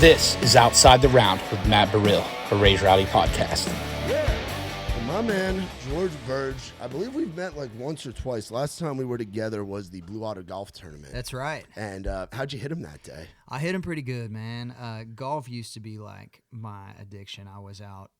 This is Outside the Round with Matt Burrill, a Raise Rowdy podcast. Yeah, and my man, George Birge, I believe we've met like once or twice. Last time we were together was the Blue Water Golf Tournament. That's right. And how'd you hit him that day? I hit him pretty good, man. Golf used to be like my addiction. I was out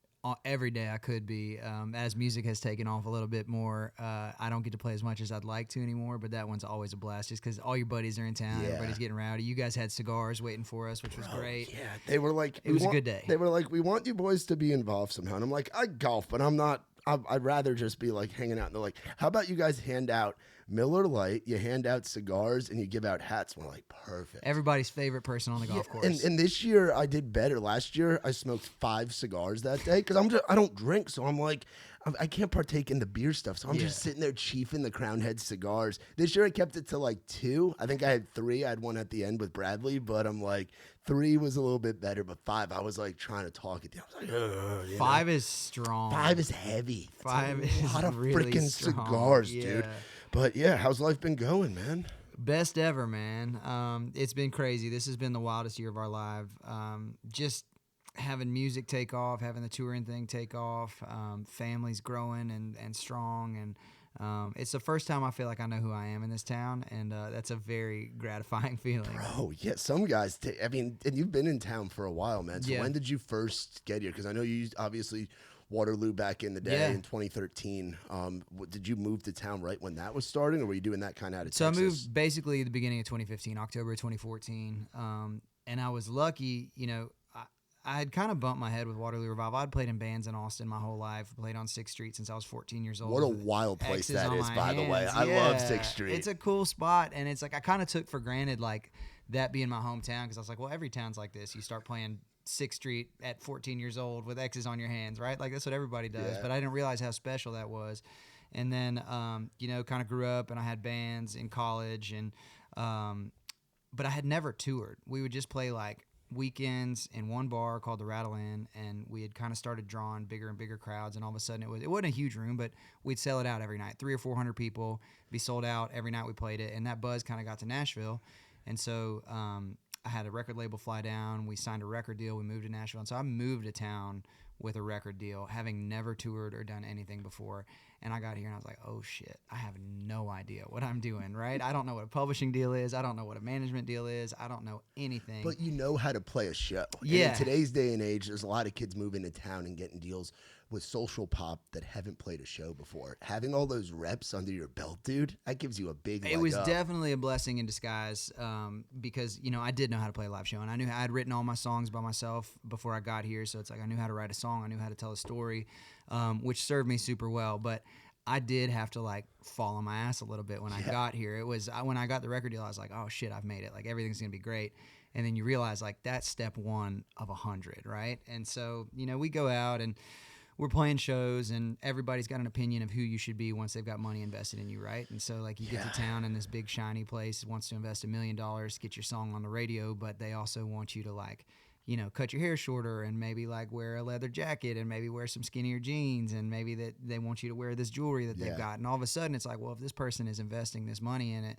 every day I could be. As music has taken off a little bit more, I don't get to play as much as I'd like to anymore, but that one's always a blast just because all your buddies are in town. Yeah. Everybody's getting rowdy. You guys had cigars waiting for us, which was great. Yeah, they were like... It was a good day. They were like, we want you boys to be involved somehow. And I'm like, I golf, but I'm not... I'd rather just be like hanging out. And they're like, how about you guys hand out Miller Lite, you hand out cigars, and you give out hats? And we're like, perfect. Everybody's favorite person on the golf course. And this year I did better. Last year I smoked 5 cigars that day because I don't drink, so I'm like, I can't partake in the beer stuff. So I'm just sitting there chiefing the Crown Head cigars. This year I kept it to like 2. I think I had 3. I had one at the end with Bradley, but I'm like, 3 was a little bit better, but 5, I was like trying to talk it down. I was like, 5 is strong. 5 is heavy. 5 is a lot of really freaking strong. cigars, Yeah. dude. But yeah, how's life been going, man? Best ever, man. It's been crazy. This has been the wildest year of our life. Just having music take off, having the touring thing take off, families growing and strong, and it's the first time I feel like I know who I am in this town, and that's a very gratifying feeling. Bro, yeah, some guys, and you've been in town for a while, man. So when did you first get here? Because I know you obviously Waterloo back in the day in 2013. Did you move to town right when that was starting, or were you doing that kind of out of Texas? So I moved basically at the beginning of 2015, October of 2014, and I was lucky, I had kind of bumped my head with Waterloo Revival. I'd played in bands in Austin my whole life. Played on 6th Street since I was 14 years old. What a wild place that is, by the way. I love 6th Street. It's a cool spot, and it's like I kind of took for granted like that being my hometown because I was like, well, every town's like this. You start playing 6th Street at 14 years old with X's on your hands, right? Like that's what everybody does. But I didn't realize how special that was. And then, kind of grew up, and I had bands in college, and but I had never toured. We would just play like weekends in one bar called the Rattle Inn, and we had kind of started drawing bigger and bigger crowds, and all of a sudden it wasn't a huge room, but we'd sell it out every night. 300 or 400 people be sold out every night we played it, and that buzz kind of got to Nashville. And so I had a record label fly down, we signed a record deal, we moved to Nashville, and so I moved to town with a record deal, having never toured or done anything before. And I got here and I was like, oh shit, I have no idea what I'm doing, right? I don't know what a publishing deal is. I don't know what a management deal is. I don't know anything. But you know how to play a show. Yeah. And in today's day and age, there's a lot of kids moving to town and getting deals with social pop that haven't played a show before. Having all those reps under your belt, dude, that gives you a big leg It was up. definitely a blessing in disguise because, I did know how to play a live show. And I knew I had written all my songs by myself before I got here. So it's like I knew how to write a song. I knew how to tell a story, which served me super well. But I did have to like fall on my ass a little bit when I got here. It was when I got the record deal, I was like, oh shit, I've made it. Like everything's going to be great. And then you realize like that's step 1 of 100, right? And so, we go out and we're playing shows, and everybody's got an opinion of who you should be once they've got money invested in you, right? And so like you get to town and this big shiny place wants to invest $1 million to get your song on the radio, but they also want you to like, cut your hair shorter and maybe like wear a leather jacket and maybe wear some skinnier jeans, and maybe that they want you to wear this jewelry that they've got. And all of a sudden it's like, well, if this person is investing this money in it,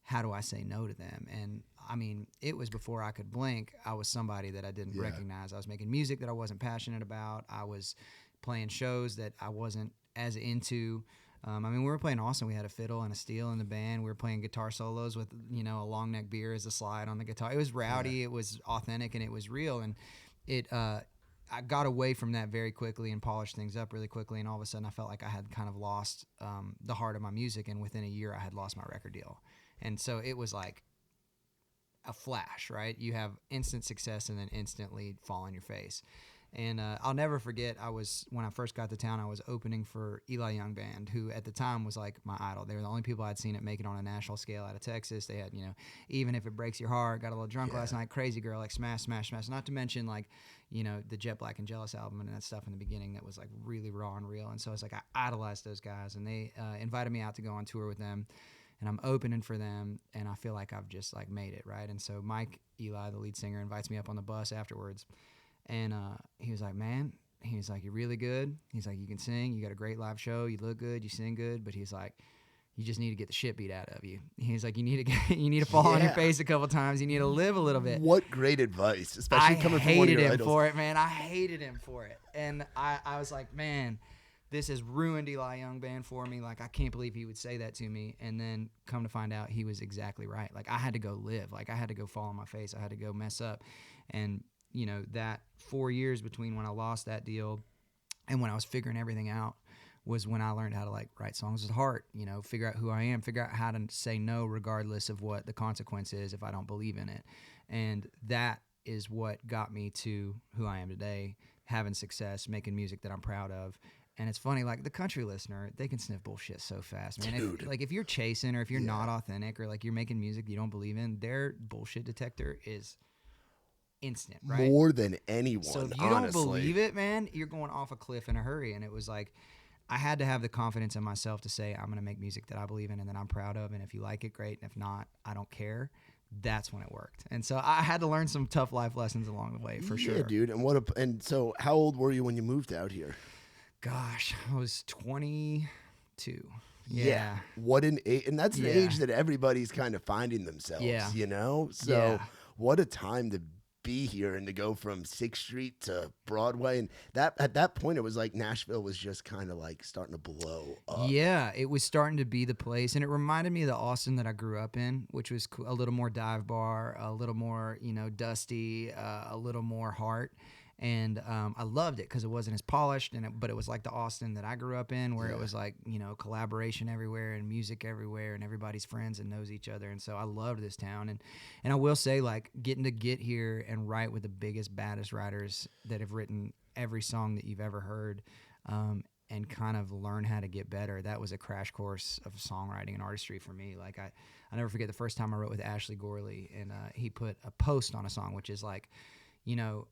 how do I say no to them? And I mean, it was before I could blink. I was somebody that I didn't recognize. I was making music that I wasn't passionate about. I was playing shows that I wasn't as into. We were playing Austin. We had a fiddle and a steel in the band. We were playing guitar solos with, a long neck beer as a slide on the guitar. It was rowdy. It was authentic, and it was real. And I got away from that very quickly and polished things up really quickly. And all of a sudden I felt like I had kind of lost the heart of my music. And within a year I had lost my record deal. And so it was like a flash, right? You have instant success and then instantly fall on your face. And I'll never forget, when I first got to town, I was opening for Eli Young Band, who at the time was like my idol. They were the only people I'd seen it make it on a national scale out of Texas. They had, Even If It Breaks Your Heart, Got a Little Drunk Last Night, Crazy Girl, like smash, smash, smash. Not to mention like, the Jet Black and Jealous album and that stuff in the beginning that was like really raw and real. And so it's like I idolized those guys, and they invited me out to go on tour with them. And I'm opening for them, and I feel like I've just like made it, right? And so Mike Eli, the lead singer, invites me up on the bus afterwards. And he was like, man, he's like, you're really good. He's like, you can sing. You got a great live show. You look good. You sing good. But he's like, you just need to get the shit beat out of you. He's like, you need to fall on your face a couple times. You need to live a little bit. What great advice, especially coming from one of your I hated him idols. for it, man. I hated him for it. And I was like, man, this has ruined Eli Young Band for me. Like, I can't believe he would say that to me. And then come to find out he was exactly right. Like, I had to go live. Like, I had to go fall on my face. I had to go mess up. And, you know, that 4 years between when I lost that deal and when I was figuring everything out was when I learned how to, like, write songs with heart, you know, figure out who I am, figure out how to say no regardless of what the consequence is if I don't believe in it. And that is what got me to who I am today, having success, making music that I'm proud of. And it's funny, like, the country listener, they can sniff bullshit so fast, man. If you're chasing or if you're not authentic or, like, you're making music you don't believe in, their bullshit detector is instant, right? More than anyone, so if you honestly. don't believe it, man, you're going off a cliff in a hurry. And it was like, I had to have the confidence in myself to say, I'm going to make music that I believe in and that I'm proud of. And if you like it, great. And if not, I don't care. That's when it worked. And so I had to learn some tough life lessons along the way, for sure. Yeah, dude. And so how old were you when you moved out here? Gosh, I was 22. Yeah. What an age. And that's the age that everybody's kind of finding themselves, you know? So what a time to be here and to go from 6th Street to Broadway. And that at that point, it was like Nashville was just kind of like starting to blow up. Yeah, it was starting to be the place. And it reminded me of the Austin that I grew up in, which was a little more dive bar, a little more, you know, dusty, a little more heart. And I loved it because it wasn't as polished, but it was like the Austin that I grew up in, where it was like, you know, collaboration everywhere and music everywhere and everybody's friends and knows each other. And so I loved this town. And I will say, like, getting to get here and write with the biggest, baddest writers that have written every song that you've ever heard, and kind of learn how to get better. That was a crash course of songwriting and artistry for me. Like, I never forget the first time I wrote with Ashley Gorley, and he put a post on a song, which is like, you know,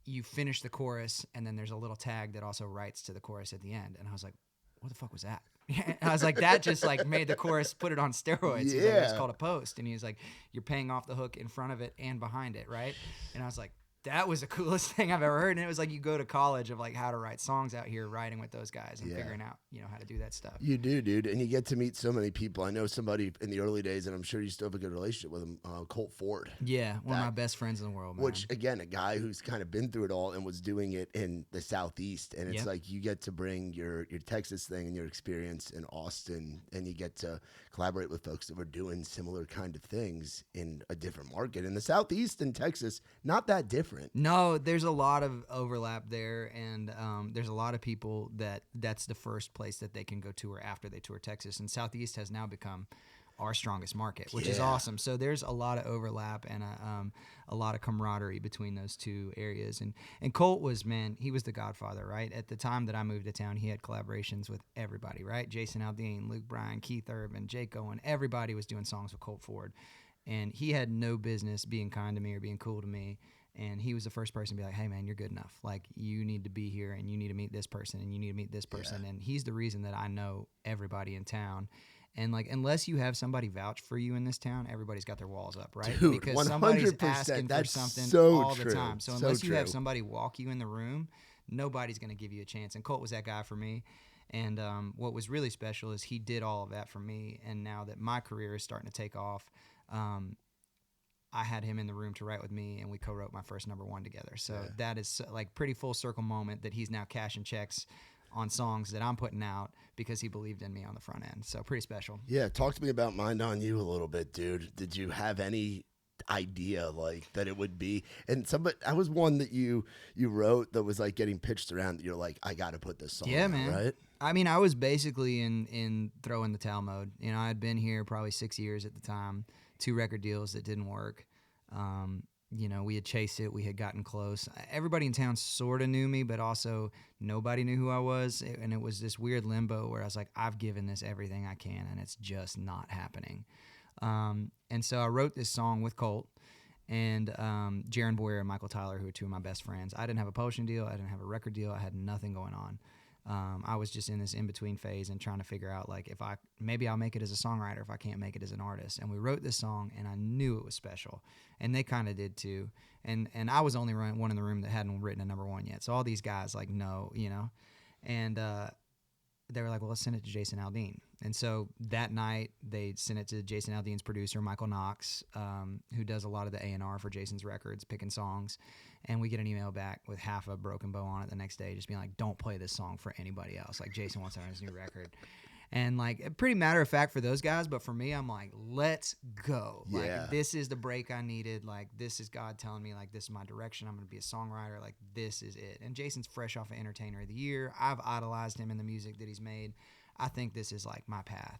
you finish the chorus, and then there's a little tag that also writes to the chorus at the end. And I was like, what the fuck was that? And I was like, that just like made the chorus, put it on steroids. He's like, it's called a post. And he's like, you're paying off the hook in front of it and behind it, right? And I was like, that was the coolest thing I've ever heard. And it was like, you go to college of like how to write songs out here, writing with those guys and figuring out, you know, how to do that stuff. You do, dude. And you get to meet so many people. I know somebody in the early days, and I'm sure you still have a good relationship with him, Colt Ford. Yeah, one of my best friends in the world, man. Which, again, a guy who's kind of been through it all and was doing it in the Southeast. And it's like you get to bring your Texas thing and your experience in Austin, and you get to collaborate with folks that were doing similar kind of things in a different market. In the Southeast and Texas, not that different. No, there's a lot of overlap there, and there's a lot of people that's the first place that they can go tour after they tour Texas. And Southeast has now become our strongest market, which is awesome. So there's a lot of overlap and a lot of camaraderie between those two areas. And Colt was, man, he was the godfather, right? At the time that I moved to town, he had collaborations with everybody, right? Jason Aldean, Luke Bryan, Keith Urban, Jake Owen, everybody was doing songs with Colt Ford. And he had no business being kind to me or being cool to me. And he was the first person to be like, hey, man, you're good enough. Like, you need to be here, and you need to meet this person, and you need to meet this person. And he's the reason that I know everybody in town. And, like, unless you have somebody vouch for you in this town, everybody's got their walls up, right? Dude, because 100%, somebody's asking for that's something so all true. the time. So So unless you have true. somebody walk you in the room, nobody's going to give you a chance. And Colt was that guy for me. And what was really special is he did all of that for me. And now that my career is starting to take off, I had him in the room to write with me, and we co-wrote my first #1 together. So that is like pretty full circle moment that he's now cashing checks on songs that I'm putting out because he believed in me on the front end. So pretty special. Yeah, talk to me about Mind on You a little bit, dude. Did you have any idea like that it would be? And somebody, I was one that you wrote that was like getting pitched around that you're like, I got to put this song out, man. right? I mean, I was basically in throw in the towel mode. You know, I'd been here probably 6 years at the time, 2 record deals that didn't work. You know, we had chased it. We had gotten close. Everybody in town sort of knew me, but also nobody knew who I was. And it was this weird limbo where I was like, I've given this everything I can, and it's just not happening. And so I wrote this song with Colt and Jaron Boyer and Michael Tyler, who are 2 of my best friends. I didn't have a publishing deal. I didn't have a record deal. I had nothing going on. I was just in this in-between phase and trying to figure out, like, if maybe I'll make it as a songwriter if I can't make it as an artist. And we wrote this song, and I knew it was special. And they kind of did too. And I was only one in the room that hadn't written a #1 yet. So all these guys, like, no, you know. And they were like, well, let's send it to Jason Aldean. And so that night they sent it to Jason Aldean's producer, Michael Knox, who does a lot of the A&R for Jason's records, picking songs. And we get an email back with half a broken bow on it the next day, just being like, don't play this song for anybody else. Like, Jason wants it on his new record. And like, pretty matter of fact for those guys, but for me, I'm like, let's go. Yeah. Like, this is the break I needed. Like, this is God telling me, like, this is my direction. I'm going to be a songwriter. Like, this is it. And Jason's fresh off of Entertainer of the Year. I've idolized him in the music that he's made. I think this is like my path.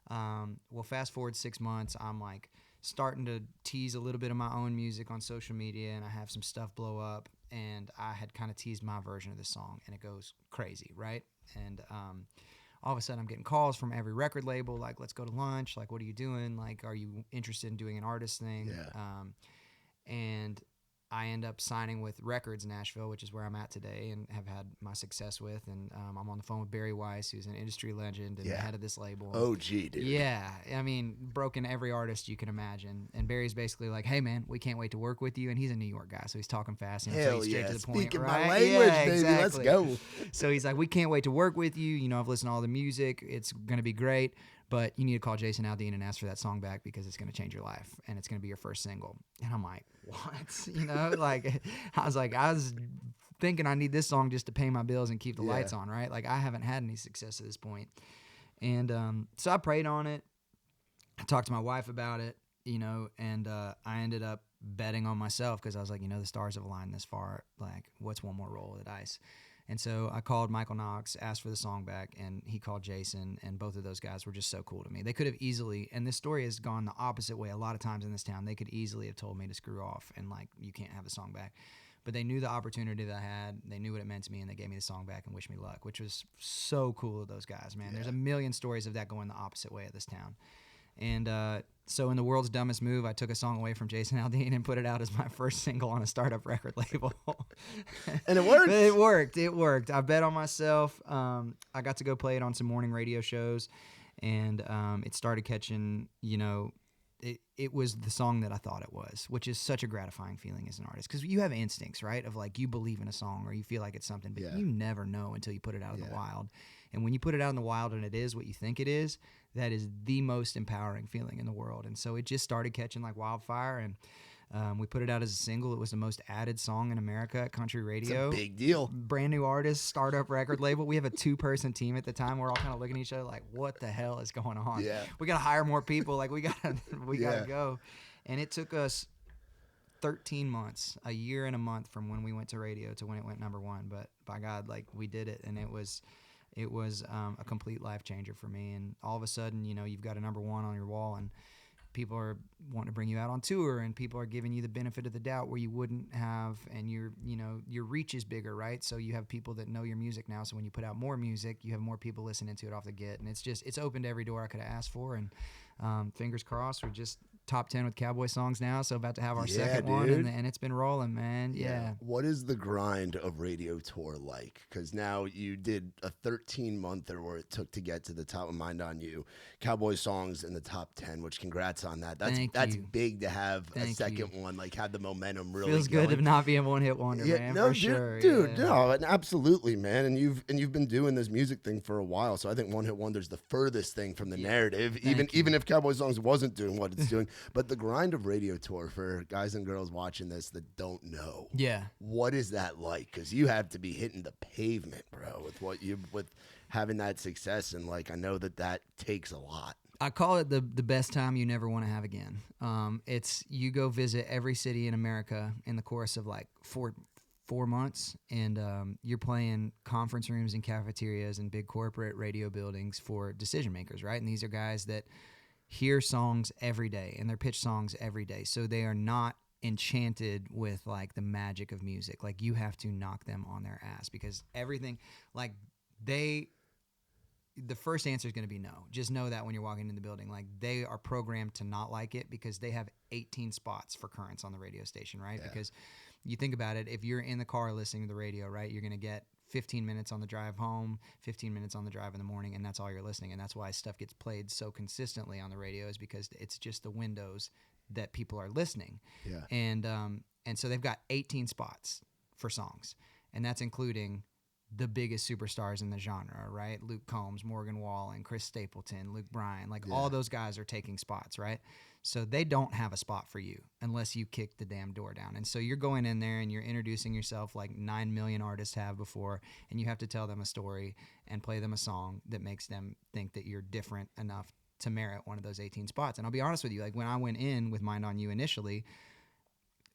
Well, fast forward 6 months, I'm like starting to tease a little bit of my own music on social media, and I have some stuff blow up, and I had kind of teased my version of this song, and it goes crazy, right? And all of a sudden I'm getting calls from every record label, like, let's go to lunch. Like, what are you doing? Like, are you interested in doing an artist thing? Yeah. And I end up signing with Records Nashville, which is where I'm at today and have had my success with. And I'm on the phone with Barry Weiss, who's an industry legend and the head of this label. OG, dude. Yeah. I mean, broken every artist you can imagine. And Barry's basically like, hey, man, we can't wait to work with you. And he's a New York guy, so he's talking fast. And Hell straight yeah. to the point, Speaking right? my language, yeah, baby. exactly. Let's go. So he's like, we can't wait to work with you. You know, I've listened to all the music. It's going to be great. But you need to call Jason Aldean and ask for that song back because it's going to change your life and it's going to be your first single. And I'm like, what? You know, like, I was thinking I need this song just to pay my bills and keep the lights on, right? Like, I haven't had any success at this point. And so I prayed on it. I talked to my wife about it, you know, and I ended up betting on myself because I was like, you know, the stars have aligned this far. Like, what's one more roll of the dice? And so I called Michael Knox, asked for the song back, and he called Jason, and both of those guys were just so cool to me. They could have easily, and this story has gone the opposite way a lot of times in this town, they could easily have told me to screw off and, like, you can't have the song back. But they knew the opportunity that I had, they knew what it meant to me, and they gave me the song back and wished me luck, which was so cool of those guys, man. Yeah. There's a million stories of that going the opposite way at this town. And so in the world's dumbest move, I took a song away from Jason Aldean and put it out as my first single on a startup record label. And it worked. It worked. I bet on myself. I got to go play it on some morning radio shows, and it started catching, you know, it was the song that I thought it was, which is such a gratifying feeling as an artist. Because you have instincts, right? Of like, you believe in a song or you feel like it's something, but you never know until you put it out in the wild. And when you put it out in the wild and it is what you think it is, that is the most empowering feeling in the world. And so it just started catching like wildfire, and we put it out as a single. It was the most added song in America at country radio. It's a big deal. Brand new artist, startup record label. We have a 2-person team at the time. We're all kind of looking at each other like, what the hell is going on? Yeah. We got to hire more people. Like, we got to go. And it took us 13 months, a year and a month from when we went to radio to when it went number one. But by God, like, we did it, and it was a complete life changer for me. And all of a sudden, you know, you've got a number one on your wall, and people are wanting to bring you out on tour, and people are giving you the benefit of the doubt where you wouldn't have, and your reach is bigger, right? So you have people that know your music now. So when you put out more music, you have more people listening to it off the get, and it's opened every door I could have asked for. And fingers crossed, we're just top 10 with Cowboy songs now, so about to have our second one, and it's been rolling, man. Yeah. What is the grind of radio tour like? Because now you did a 13-monther where it took to get to the top of Mind on You, Cowboy songs in the top 10, which congrats on that. That's big to have a second one, like have the momentum really feels going. Good to not be a one-hit wonder, man. No, for sure, dude, no, absolutely, man. And you've been doing this music thing for a while, so I think one-hit wonder's the furthest thing from the narrative, even if Cowboy songs wasn't doing what it's doing. But the grind of radio tour, for guys and girls watching this that don't know, what is that like? Because you have to be hitting the pavement, bro, with having that success, and like I know that takes a lot. I call it the best time you never want to have again. It's you go visit every city in America in the course of like four months, and you're playing conference rooms and cafeterias and big corporate radio buildings for decision makers, right? And these are guys that hear songs every day and they're pitch songs every day, so they are not enchanted with like the magic of music. Like, you have to knock them on their ass, because everything, like, the first answer is going to be no. Just know that when you're walking in the building, like, they are programmed to not like it because they have 18 spots for currents on the radio station, right? Because you think about it, if you're in the car listening to the radio, right, you're going to get 15 minutes on the drive home, 15 minutes on the drive in the morning, and that's all you're listening. And that's why stuff gets played so consistently on the radio, is because it's just the windows that people are listening. Yeah. And so they've got 18 spots for songs, and that's including the biggest superstars in the genre, right? Luke Combs, Morgan Wallen, Chris Stapleton, Luke Bryan, like all those guys are taking spots, right? So they don't have a spot for you unless you kick the damn door down. And so you're going in there and you're introducing yourself like 9 million artists have before, and you have to tell them a story and play them a song that makes them think that you're different enough to merit one of those 18 spots. And I'll be honest with you, like when I went in with Mind on You initially,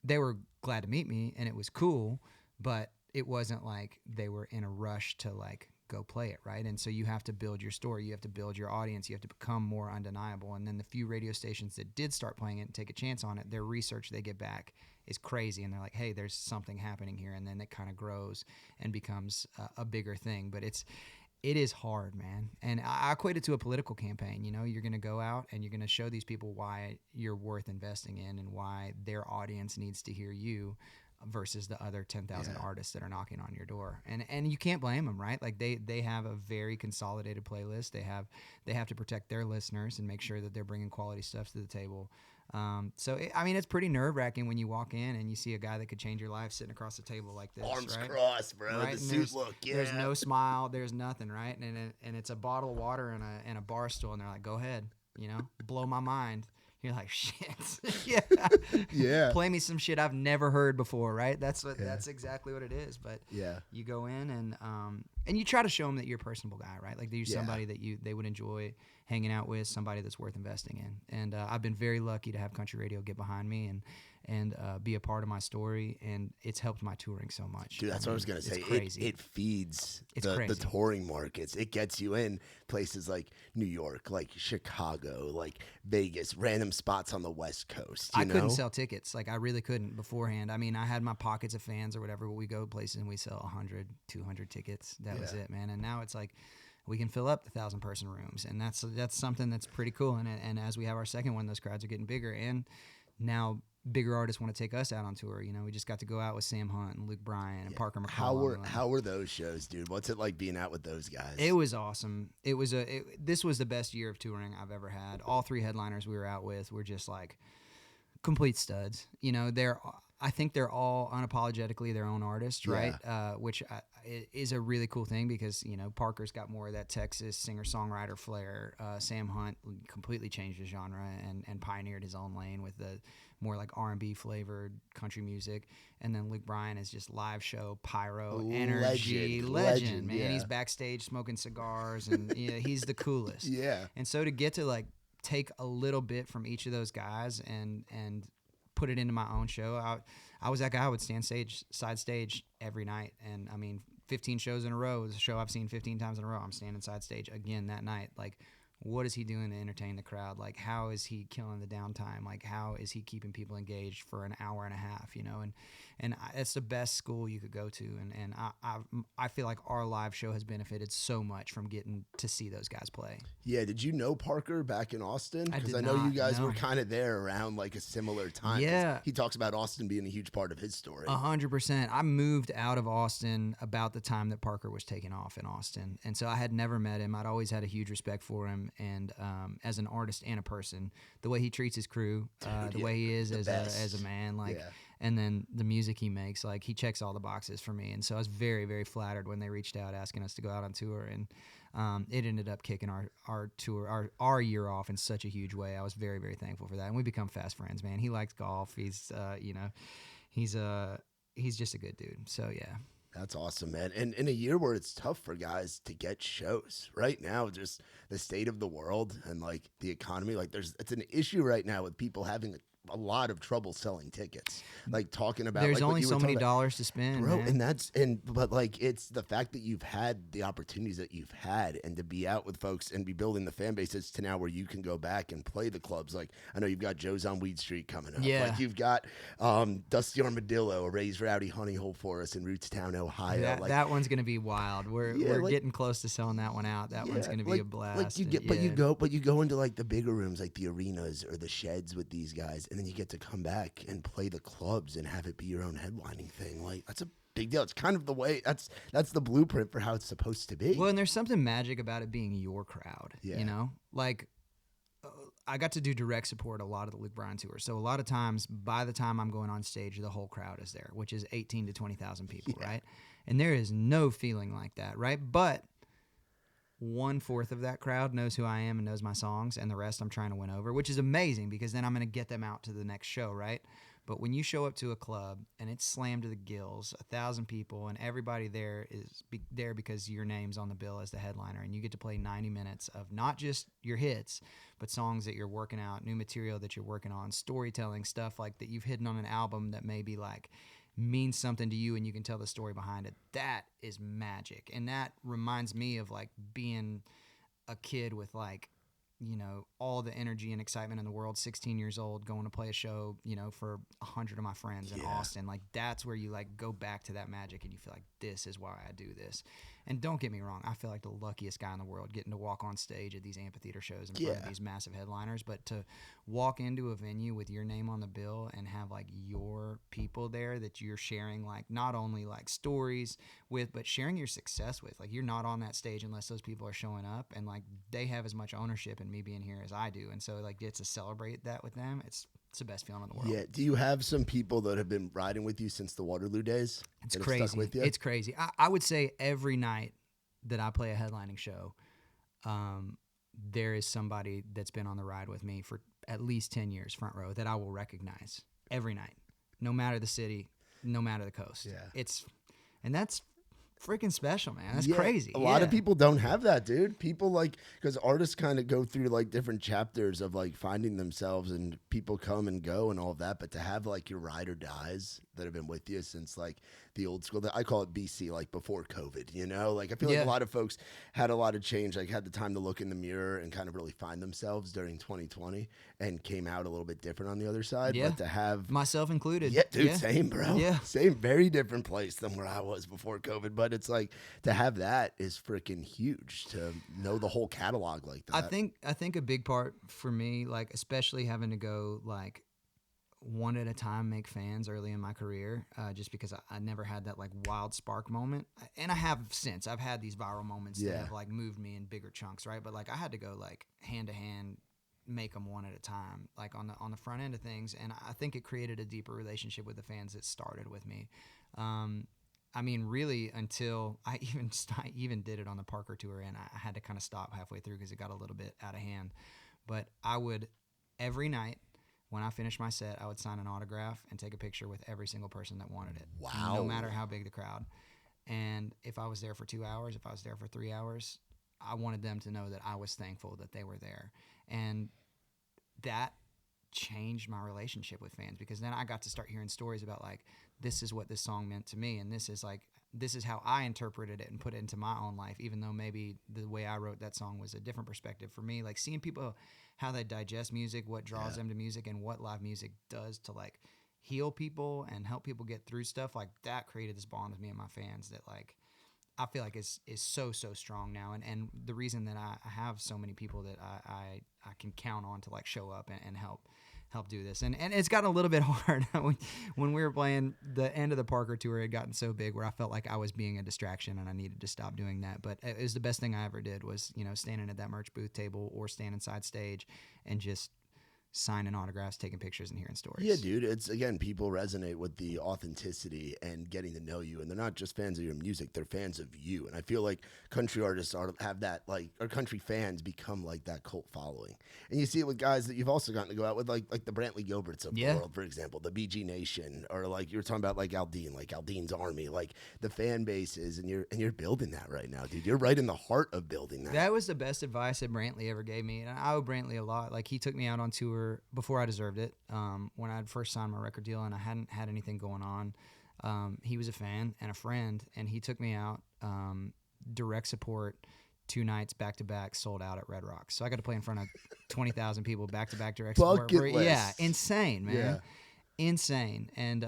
they were glad to meet me and it was cool, but it wasn't like they were in a rush to like go play it, right? And so you have to build your story, you have to build your audience, you have to become more undeniable. And then the few radio stations that did start playing it and take a chance on it, their research they get back is crazy, and they're like, hey, there's something happening here, and then it kind of grows and becomes a bigger thing. But it is hard, man. And I equate it to a political campaign. You know, you're going to go out and you're going to show these people why you're worth investing in and why their audience needs to hear you versus the other 10,000 artists that are knocking on your door. And you can't blame them, right? Like they have a very consolidated playlist. They have to protect their listeners and make sure that they're bringing quality stuff to the table. It's pretty nerve-wracking when you walk in and you see a guy that could change your life sitting across the table like this, arms right? crossed, bro. Right? The And suit look, There's no smile. There's nothing, right? And it's a bottle of water and a bar stool, and they're like, go ahead, you know, blow my mind. You're like, shit. Yeah. Play me some shit I've never heard before, right? That's exactly what it is. But you go in and you try to show them that you're a personable guy, right? Like that you're somebody that they would enjoy hanging out with, somebody that's worth investing in. And I've been very lucky to have country radio get behind me and be a part of my story, and it's helped my touring so much. Dude, that's what I was going to say. Crazy. It feeds the touring markets. It gets you in places like New York, like Chicago, like Vegas, random spots on the West Coast. I couldn't sell tickets. Like I really couldn't beforehand. I mean, I had my pockets of fans or whatever, but we go places and we sell 100, 200 tickets. That was it, man. And now it's like we can fill up the 1,000-person rooms, and that's something that's pretty cool. And as we have our second one, those crowds are getting bigger, and now bigger artists want to take us out on tour. You know, we just got to go out with Sam Hunt and Luke Bryan and Parker McCollum. How were those shows, dude? What's it like being out with those guys? It was awesome. This was the best year of touring I've ever had. All 3 headliners we were out with were just like complete studs. You know, I think they're all unapologetically their own artists, right? Which is a really cool thing because, you know, Parker's got more of that Texas singer-songwriter flair. Sam Hunt completely changed the genre and pioneered his own lane with the more like R&B flavored country music. And then Luke Bryan is just live show, pyro, energy, legend, man. Yeah. He's backstage smoking cigars and he's the coolest. Yeah. And so to get to like take a little bit from each of those guys and put it into my own show. I was that guy who would stand side stage every night. And I mean, 15 shows in a row is a show I've seen 15 times in a row. I'm standing side stage again that night. Like, what is he doing to entertain the crowd? Like, how is he killing the downtime? Like, how is he keeping people engaged for an hour and a half, you know? And it's the best school you could go to. And I feel like our live show has benefited so much from getting to see those guys play. Yeah. Did you know Parker back in Austin? Because I know not, you guys no. were kind of there around like a similar time. Yeah. He talks about Austin being a huge part of his story. 100%. I moved out of Austin about the time that Parker was taking off in Austin. And so I had never met him. I'd always had a huge respect for him. And as an artist and a person, the way he treats his crew, the way he is as a man, like, and then the music he makes, like he checks all the boxes for me. And so I was very, very flattered when they reached out asking us to go out on tour. And it ended up kicking our tour, our year off in such a huge way. I was very, very thankful for that. And we become fast friends, man. He likes golf. He's, he's just a good dude. So yeah. That's awesome, man. And in a year where it's tough for guys to get shows right now, just the state of the world and like the economy, like it's an issue right now with people having a lot of trouble selling tickets. Like talking about there's like, only so many dollars to spend, bro, man. But like it's the fact that you've had the opportunities that you've had and to be out with folks and be building the fan bases to now where you can go back and play the clubs. Like I know you've got Joe's on Weed Street coming up. Yeah. Like you've got Dusty Armadillo, a Raised Rowdy Honey Hole for us in Rootstown, Ohio. That one's gonna be wild. We're getting close to selling that one out. That one's gonna be a blast. Like but you go into like the bigger rooms, like the arenas or the sheds with these guys, and then you get to come back and play the clubs and have it be your own headlining thing. Like that's a big deal. It's kind of the way that's the blueprint for how it's supposed to be. Well, and there's something magic about it being your crowd. You know, like I got to do direct support a lot of the Luke Bryan tour. So a lot of times, by the time I'm going on stage, the whole crowd is there, which is 18 to 20,000 people, right? And there is no feeling like that, right? But 1/4 of that crowd knows who I am and knows my songs, and the rest I'm trying to win over, which is amazing because then I'm going to get them out to the next show, right? But when you show up to a club and it's slammed to the gills, 1,000 people, and everybody there is there because your name's on the bill as the headliner, and you get to play 90 minutes of not just your hits, but songs that you're working out, new material that you're working on, storytelling, stuff like that you've hidden on an album that maybe like means something to you and you can tell the story behind it. That is magic. And that reminds me of like being a kid with like, you know, all the energy and excitement in the world, 16 years old, going to play a show, you know, for 100 of my friends in Austin. Like, that's where you like go back to that magic and you feel like, this is why I do this. And don't get me wrong, I feel like the luckiest guy in the world getting to walk on stage at these amphitheater shows in front of these massive headliners. But to walk into a venue with your name on the bill and have like your people there that you're sharing like not only like stories with, but sharing your success with. Like, you're not on that stage unless those people are showing up, and like they have as much ownership in me being here as I do. And so like get to celebrate that with them. It's the best feeling in the world. Yeah. Do you have some people that have been riding with you since the Waterloo days? It's crazy. Stuck with you? It's crazy. I would say every night that I play a headlining show, there is somebody that's been on the ride with me for at least 10 years, front row, that I will recognize every night, no matter the city, no matter the coast. Yeah. And that's freaking special, man. That's crazy. A lot of people don't have that, dude. People like, because artists kind of go through like different chapters of like finding themselves, and people come and go and all of that. But to have like your ride or dies that have been with you since like the old school, I call it BC, like before COVID, you know, like I feel like a lot of folks had a lot of change, like had the time to look in the mirror and kind of really find themselves during 2020 and came out a little bit different on the other side. Yeah. But to have myself included. Yeah, dude, same, bro. Yeah. Same, very different place than where I was before COVID. But it's like to have that is freaking huge, to know the whole catalog like that. I think a big part for me, like especially having to go like one at a time make fans early in my career, just because I never had that like wild spark moment. And I have since. I've had these viral moments that have like moved me in bigger chunks, right? But like I had to go like hand to hand, make them one at a time, like on the front end of things. And I think it created a deeper relationship with the fans that started with me. I mean, really, until I even did it on the Parker tour, and I had to kind of stop halfway through because it got a little bit out of hand. But I would, every night when I finished my set, I would sign an autograph and take a picture with every single person that wanted it. Wow. No matter how big the crowd. And if I was there for 2 hours, if I was there for 3 hours, I wanted them to know that I was thankful that they were there. And that changed my relationship with fans, because then I got to start hearing stories about like, this is what this song meant to me, and this is how I interpreted it and put it into my own life, even though maybe the way I wrote that song was a different perspective for me. Like seeing people, how they digest music, what draws them to music, and what live music does to like heal people and help people get through stuff, like that created this bond with me and my fans that like I feel like is so strong now, and the reason that I have so many people that I can count on to like show up and help do this. And it's gotten a little bit hard when we were playing the end of the Parker tour. It had gotten so big where I felt like I was being a distraction and I needed to stop doing that. But it was the best thing I ever did, was, you know, standing at that merch booth table or standing side stage and just signing autographs, taking pictures, and hearing stories. Yeah, dude. It's, again, people resonate with the authenticity and getting to know you, and they're not just fans of your music, they're fans of you. And I feel like country artists have that, like, or country fans become like that cult following. And you see it with guys that you've also gotten to go out with, like the Brantley Gilberts of the world, for example, the BG Nation, or like you were talking about like Aldean's Army, like the fan bases, and you're building that right now, dude. You're right in the heart of building that. That was the best advice that Brantley ever gave me, and I owe Brantley a lot. Like, he took me out on tour before I deserved it, when I had first signed my record deal and I hadn't had anything going on. He was a fan and a friend, and he took me out, direct support, 2 nights back to back, sold out at Red Rocks. So I got to play in front of 20,000 people back to back direct support. Yeah, insane, man. Yeah. Insane. And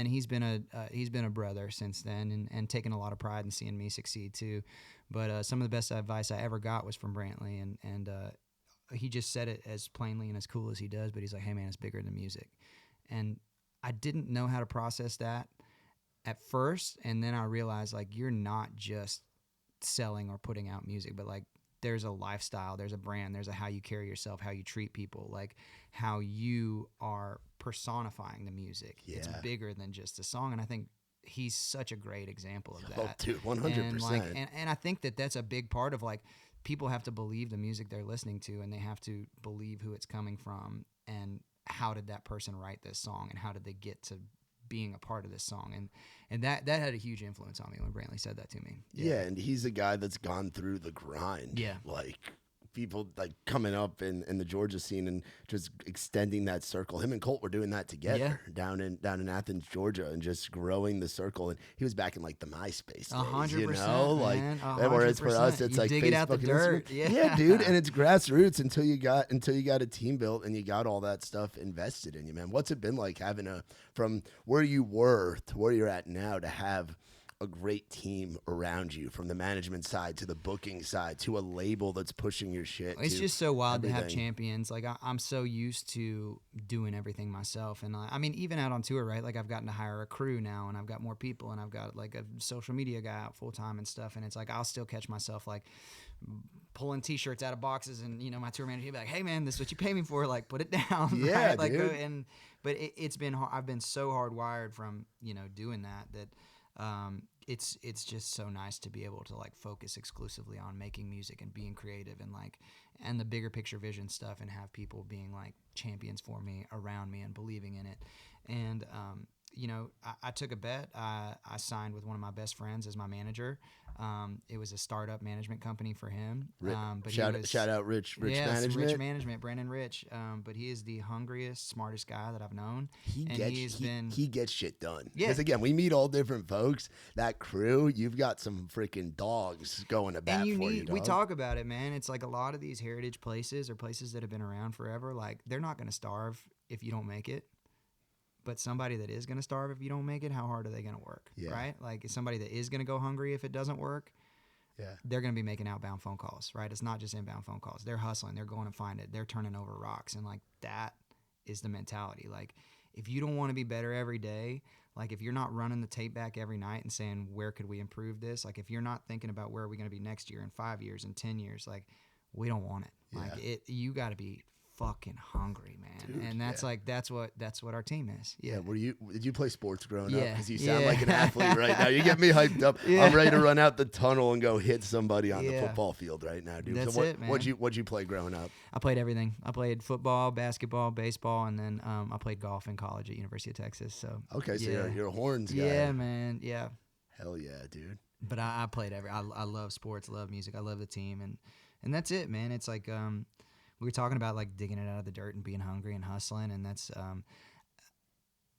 he's been a brother since then, and taken a lot of pride in seeing me succeed too. But some of the best advice I ever got was from Brantley, and he just said it as plainly and as cool as he does, but he's like, hey man, it's bigger than music. And I didn't know how to process that at first. And then I realized, like, you're not just selling or putting out music, but like there's a lifestyle, there's a brand, there's a how you carry yourself, how you treat people, like how you are personifying the music. It's bigger than just a song, and I think he's such a great example of that. Oh, dude, 100%. And I think that that's a big part of like people have to believe the music they're listening to, and they have to believe who it's coming from, and how did that person write this song, and how did they get to being a part of this song, and that had a huge influence on me when Brantley said that to me. Yeah, and he's a guy that's gone through the grind. Yeah, like people like coming up in the Georgia scene and just extending that circle. Him and Colt were doing that together down in Athens, Georgia, and just growing the circle. And he was back in like the MySpace days, 100%, you know, like 100%. whereas for us it's you like dig Facebook it out the and dirt. Instagram. Yeah, dude, and it's grassroots until you got a team built and you got all that stuff invested in you, man. What's it been like having from where you were to where you're at now to have a great team around you, from the management side to the booking side to a label that's pushing your shit? It's just so wild to have champions. Like I'm so used to doing everything myself, and I mean, even out on tour, right? Like I've gotten to hire a crew now, and I've got more people, and I've got like a social media guy out full time and stuff. And it's like I'll still catch myself like pulling T-shirts out of boxes, and you know, my tour manager will be like, "Hey, man, this is what you pay me for. Like, put it down." Yeah, right? Like, dude. But it's been I've been so hardwired from doing that. It's just so nice to be able to like focus exclusively on making music and being creative and the bigger picture vision stuff, and have people being like champions for me, around me, and believing in it. And I took a bet. I signed with one of my best friends as my manager. It was a startup management company for him. Shout out Rich Management. Rich Management, Brandon Rich. But he is the hungriest, smartest guy that I've known. He gets shit done. Yeah. Because again, we meet all different folks. That crew, you've got some freaking dogs going to bat for you, dog. We talk about it, man. It's like a lot of these heritage places or places that have been around forever, like they're not going to starve if you don't make it. But somebody that is going to starve if you don't make it, how hard are they going to work, right? Like somebody that is going to go hungry if it doesn't work, they're going to be making outbound phone calls, right? It's not just inbound phone calls. They're hustling. They're going to find it. They're turning over rocks. And like that is the mentality. Like if you don't want to be better every day, like if you're not running the tape back every night and saying, where could we improve this? Like if you're not thinking about where are we going to be next year, in 5 years, in 10 years, like we don't want it. Like you got to be fucking hungry, man. Dude, and that's like that's what our team is. Did you play sports growing up? Because you sound like an athlete right now. You get me hyped up. I'm ready to run out the tunnel and go hit somebody on the football field right now, dude. That's it, man. What'd you play growing up? I played everything. I played football, basketball, baseball, and then I played golf in college at University of Texas. So okay, so you're a horns guy. Yeah, man. Yeah. Hell yeah, dude. But I played I love sports, love music, I love the team, and that's it, man. It's like we were talking about like digging it out of the dirt and being hungry and hustling, and that's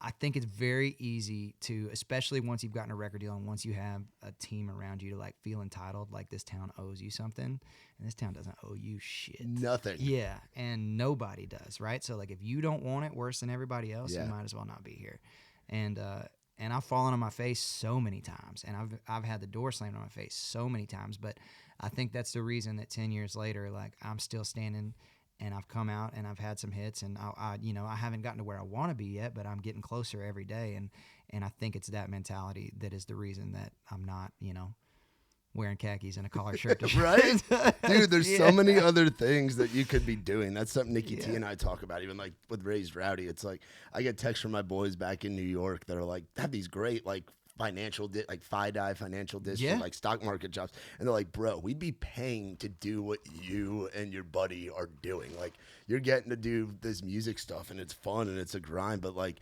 I think it's very easy to, especially once you've gotten a record deal and once you have a team around you, to like feel entitled, like this town owes you something, and this town doesn't owe you shit. Nothing. Yeah, and nobody does, right? So like if you don't want it worse than everybody else, you might as well not be here. And I've fallen on my face so many times, and I've had the door slammed on my face so many times, but I think that's the reason that 10 years later, like I'm still standing. And I've come out and I've had some hits, and I haven't gotten to where I want to be yet, but I'm getting closer every day. And I think it's that mentality that is the reason that I'm not, wearing khakis and a collared shirt. Right? Dude, there's so many other things that you could be doing. That's something Nikki T and I talk about, even like with Raised Rowdy. It's like I get texts from my boys back in New York that are like, have these great like financial like FIDI financial for like stock market jobs, and they're like, bro, we'd be paying to do what you and your buddy are doing. Like you're getting to do this music stuff and it's fun and it's a grind, but like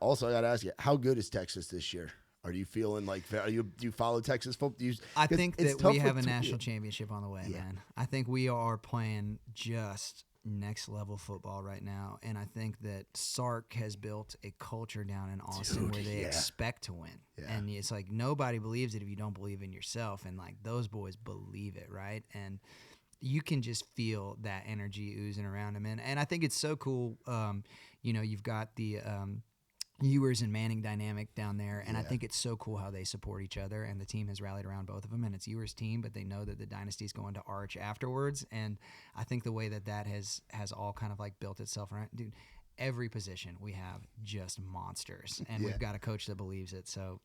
also I gotta ask you, how good is Texas this year? Are you feeling like do you follow Texas football? I think that we have a national championship on the way, man. I think we are playing just next level football right now, and I think that Sark has built a culture down in Austin where they expect to win, and it's like nobody believes it if you don't believe in yourself, and like those boys believe it, right? And you can just feel that energy oozing around them, and I think it's so cool. You've got the Ewers and Manning dynamic down there, and I think it's so cool how they support each other, and the team has rallied around both of them, and it's Ewers' team, but they know that the dynasty's going to arch afterwards, and I think the way that has all kind of like built itself around, dude, every position we have just monsters, and we've got a coach that believes it, so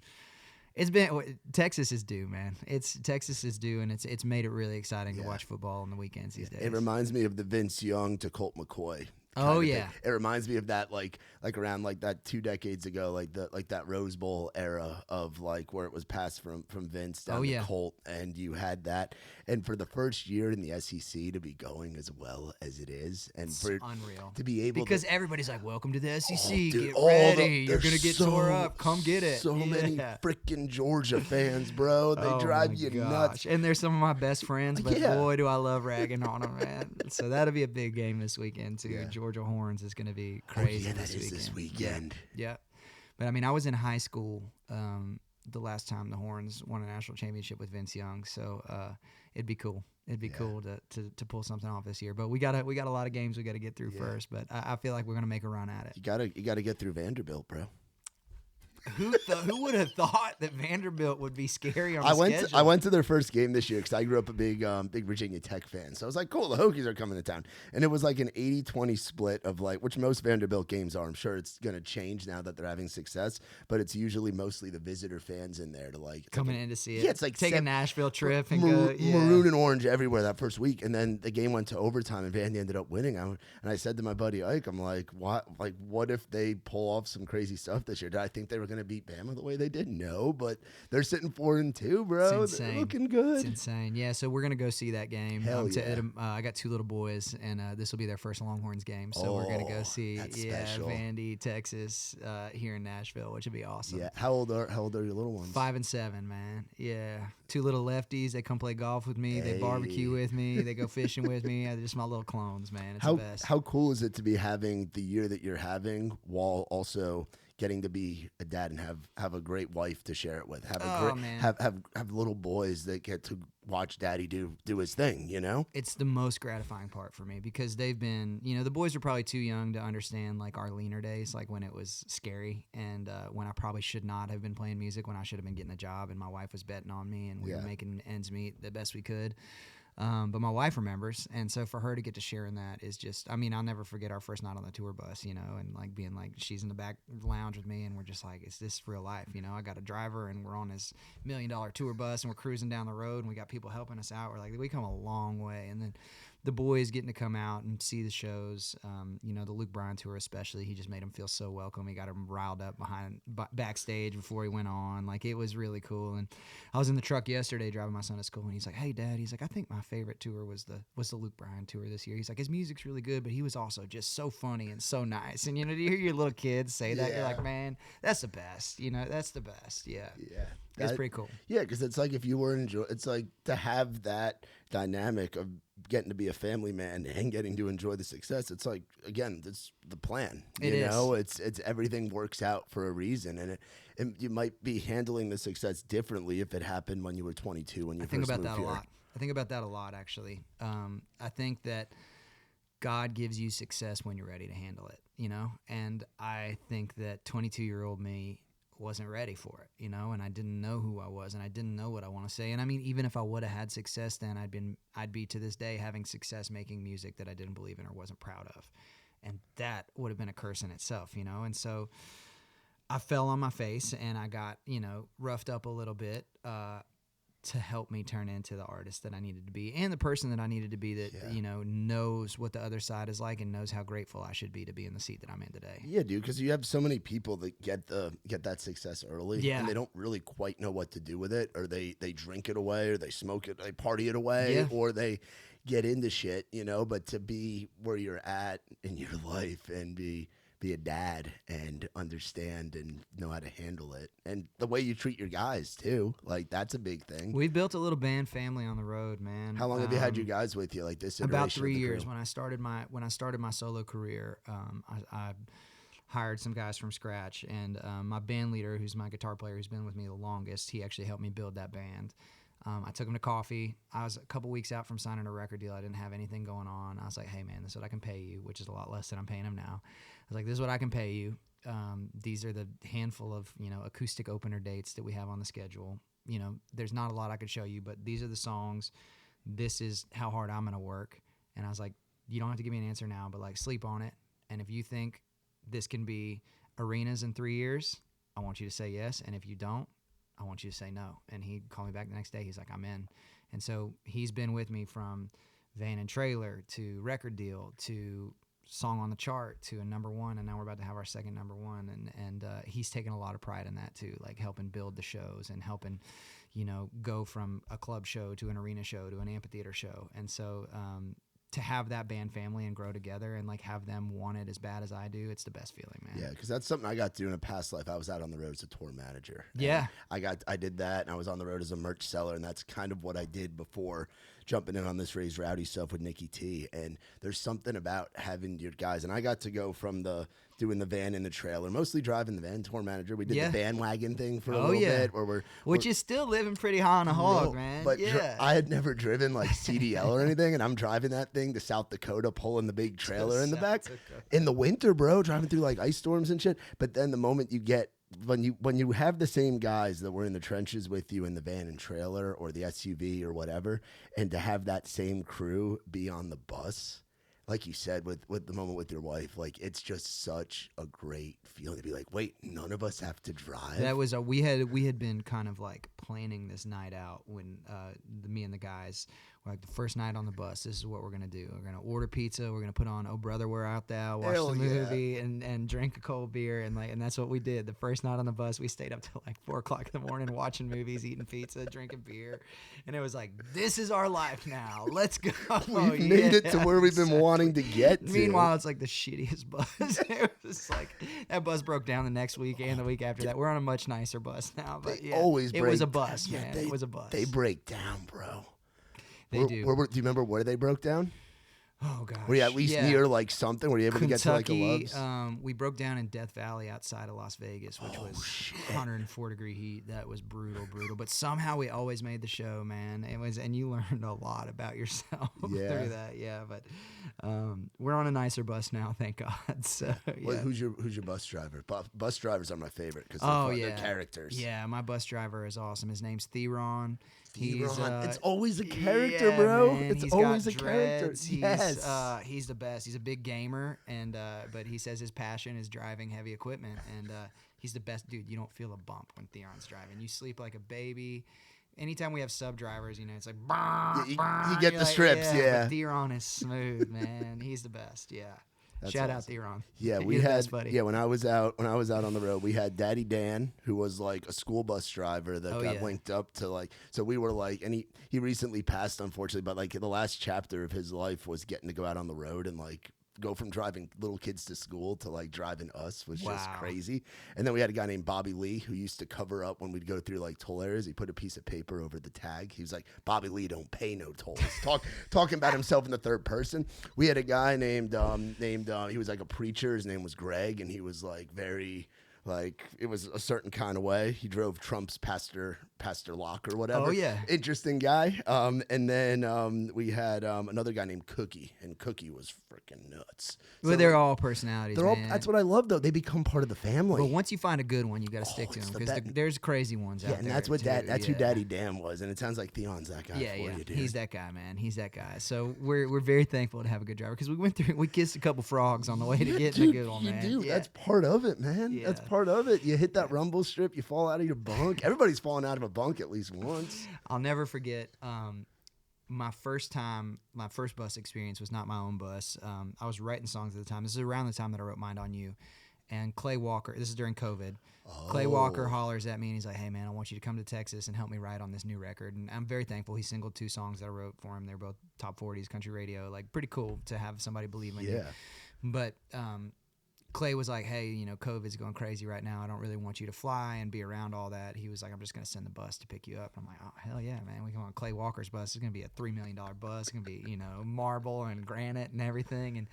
It's been Texas is due, man. Texas is due, and it's made it really exciting to watch football on the weekends these days. It reminds me of the Vince Young to Colt McCoy. Oh yeah, it reminds me of that like around like that 2 decades ago, like that Rose Bowl era of like where it was passed from Vince down to Colt, and you had that, and for the first year in the SEC to be going as well as it is, and it's for unreal to be able because everybody's like, "Welcome to the SEC, dude, get ready, you're gonna get tore up, come get it." So many freaking Georgia fans, bro, they drive you nuts, and they're some of my best friends, but boy, do I love ragging on them, man. So that'll be a big game this weekend too. Georgia Horns is going to be crazy this weekend. Yeah. But I mean, I was in high school the last time the Horns won a national championship with Vince Young, so it'd be cool. It'd be cool to pull something off this year. But we got a lot of games we got to get through first. But I feel like we're going to make a run at it. You gotta get through Vanderbilt, bro. Who would have thought that Vanderbilt would be scary on the schedule? I went to their first game this year because I grew up a big Virginia Tech fan. So I was like, cool, the Hokies are coming to town. And it was like an 80-20 split of like, which most Vanderbilt games are. I'm sure it's going to change now that they're having success, but it's usually mostly the visitor fans in there to like. Coming in to see it. Yeah, it's like take a Nashville trip and go. go. Maroon and orange everywhere that first week. And then the game went to overtime and Vandy ended up winning. And I said to my buddy Ike, I'm like, what if they pull off some crazy stuff this year? Did I think they were going to beat Bama the way they did? No, but they're sitting 4-2, bro. It's insane. They're looking good. It's insane. Yeah, so we're gonna go see that game. Hell yeah. I got 2 little boys, and this will be their first Longhorns game. So we're gonna go see Vandy, Texas, here in Nashville, which would be awesome. Yeah. How old are your little ones? 5 and 7, man. Yeah, 2 little lefties. They come play golf with me. They barbecue with me. They go fishing with me. They're just my little clones, man. It's the best. How cool is it to be having the year that you're having while also getting to be a dad and have a great wife to share it with, have little boys that get to watch daddy do his thing, you know? It's the most gratifying part for me because they've been, the boys are probably too young to understand like our leaner days, like when it was scary and when I probably should not have been playing music, when I should have been getting a job and my wife was betting on me and we were making ends meet the best we could. But my wife remembers, and so for her to get to share in that is just, I mean, I'll never forget our first night on the tour bus, and like being like, she's in the back lounge with me, and we're just like, is this real life? I got a driver, and we're on this $1 million tour bus, and we're cruising down the road, and we got people helping us out. We're like, we come a long way, and then the boys getting to come out and see the shows, the Luke Bryan tour especially, he just made them feel so welcome. He got them riled up backstage before he went on. Like, it was really cool. And I was in the truck yesterday driving my son to school, and he's like, hey, Dad, he's like, I think my favorite tour was the Luke Bryan tour this year. He's like, his music's really good, but he was also just so funny and so nice. And, to hear your little kids say that, you're like, man, that's the best. That's the best. Yeah. Yeah. It's pretty cool. Yeah, because it's like if you were it's like to have that dynamic of getting to be a family man and getting to enjoy the success. It's like, again, it's the plan. It's everything works out for a reason, and you might be handling the success differently if it happened when you were 22 when you first moved here. I think about that a lot, actually. I think that God gives you success when you're ready to handle it, and I think that 22-year-old me wasn't ready for it, and I didn't know who I was, and I didn't know what I want to say. And I mean, even if I would have had success then, I'd be to this day having success making music that I didn't believe in or wasn't proud of. And that would have been a curse in itself, And so I fell on my face and I got, roughed up a little bit, to help me turn into the artist that I needed to be and the person that I needed to be that, knows what the other side is like and knows how grateful I should be to be in the seat that I'm in today. Yeah, dude, because you have so many people that get that success early and they don't really quite know what to do with it, or they drink it away, or they smoke it, they party it away, or they get into shit, but to be where you're at in your life and be a dad and understand and know how to handle it, and the way you treat your guys too, like that's a big thing. We've built a little band family on the road, man. How long have you had you guys with you, like this? About 3 years. When I started my solo career, I hired some guys from scratch, and my band leader, who's my guitar player, who's been with me the longest, he actually helped me build that band. I took him to coffee. I was a couple weeks out from signing a record deal. I didn't have anything going on. I was like, hey, man, this is what I can pay you, which is a lot less than I'm paying him now. I was like, this is what I can pay you. These are the handful of, acoustic opener dates that we have on the schedule. There's not a lot I could show you, but these are the songs. This is how hard I'm going to work. And I was like, you don't have to give me an answer now, but like sleep on it. And if you think this can be arenas in 3 years, I want you to say yes. And if you don't, I want you to say no. And he called me back the next day. He's like, I'm in. And so he's been with me from van and trailer to record deal to song on the chart to a #1, and now we're about to have our second #1, and he's taken a lot of pride in that too, like helping build the shows and helping, go from a club show to an arena show to an amphitheater show. And so to have that band family and grow together and like have them want it as bad as I do, it's the best feeling, man. Yeah, because that's something I got to do in a past life. I was out on the road as a tour manager. Yeah. I did that, and I was on the road as a merch seller, and that's kind of what I did before jumping in on this Raised Rowdy stuff with Nikki T. And there's something about having your guys, and I got to go from doing the van and the trailer, mostly driving the van, tour manager. We did the bandwagon thing for a little bit, where which is still living pretty high on a hog, man. But yeah, I had never driven like CDL or anything, and I'm driving that thing to South Dakota, pulling the big trailer in the back in the winter, bro, driving through like ice storms and shit. But then the moment you get when you have the same guys that were in the trenches with you in the van and trailer or the SUV or whatever, and to have that same crew be on the bus, like you said, with the moment with your wife, like it's just such a great feeling to be like, wait, none of us have to drive. That was we had been kind of like planning this night out when me and the guys were like the first night on the bus. This is what we're gonna do. We're gonna order pizza. We're gonna put on Oh Brother Where Art Thou, watch the movie, and drink a cold beer, and that's what we did. The first night on the bus, we stayed up till like 4 o'clock in the morning watching movies, eating pizza, drinking beer, and it was like, this is our life now. Let's go. We've made it to where we've been wanting to get to. Meanwhile, it's like the shittiest bus. It was like that bus broke down the next week and the week after that. We're on a much nicer bus now, but it was a bus, man. It was a bus. They break down, bro. They do. Do you remember where they broke down? Oh gosh. Were you at least near like something? Were you able to get to like a Love's? We broke down in Death Valley outside of Las Vegas, which was 104-degree heat. That was brutal. But somehow we always made the show, man. And you learned a lot about yourself through that. Yeah, but we're on a nicer bus now, thank God. So Well, who's your bus driver? Bus drivers are my favorite because they're characters. Yeah, my bus driver is awesome. His name's Theron. It's always a character, bro. Man, it's always a character. Yes. He's the best. He's a big gamer, and but he says his passion is driving heavy equipment, and he's the best dude. You don't feel a bump when Theron's driving. You sleep like a baby. Anytime we have sub drivers, it's like you get the strips. Yeah, but Theron is smooth, man. He's the best. Yeah. Shout out Theron. Yeah, we had buddy. Yeah, when I was out on the road, we had Daddy Dan, who was like a school bus driver that got linked up to like, so we were like, and he recently passed, unfortunately, but like the last chapter of his life was getting to go out on the road and like go from driving little kids to school to like driving us, was just crazy. And then we had a guy named Bobby Lee who used to cover up when we'd go through like toll areas. He put a piece of paper over the tag. He was like, Bobby Lee don't pay no tolls. Talking about himself in the third person. We had a guy named he was like a preacher. His name was Greg, and he was like very like, it was a certain kind of way. He drove Trump's Pastor Locke or whatever. Oh, yeah. Interesting guy. And then we had another guy named Cookie, and Cookie was freaking nuts. Well, they're all personalities, man. That's what I love, though. They become part of the family. But once you find a good one, you got to stick to them, because there's crazy ones out there. Yeah, and that's what that's who Daddy Dan was, and it sounds like Theon's that guy for you, dude. He's that guy, man. He's that guy. So we're very thankful to have a good driver, because we kissed a couple frogs on the way to getting a good one, man. You do. That's part of it, man. Yeah. That's part of it. You hit that rumble strip, you fall out of your bunk. Everybody's fallen out of a bunk at least once. I'll never forget my first bus experience was not my own bus. I was writing songs at the time. This is around the time that I wrote Mind on You. And Clay Walker, this is during COVID. Clay Walker hollers at me and he's like, hey man, I want you to come to Texas and help me write on this new record. And I'm very thankful. He singled 2 songs that I wrote for him. They're both top 40s country radio. Like, pretty cool to have somebody believe in you. But Clay was like, hey, COVID's going crazy right now. I don't really want you to fly and be around all that. He was like, I'm just going to send the bus to pick you up. I'm like, oh, hell yeah, man. We come on Clay Walker's bus. It's going to be a $3 million bus. It's going to be, marble and granite and everything. And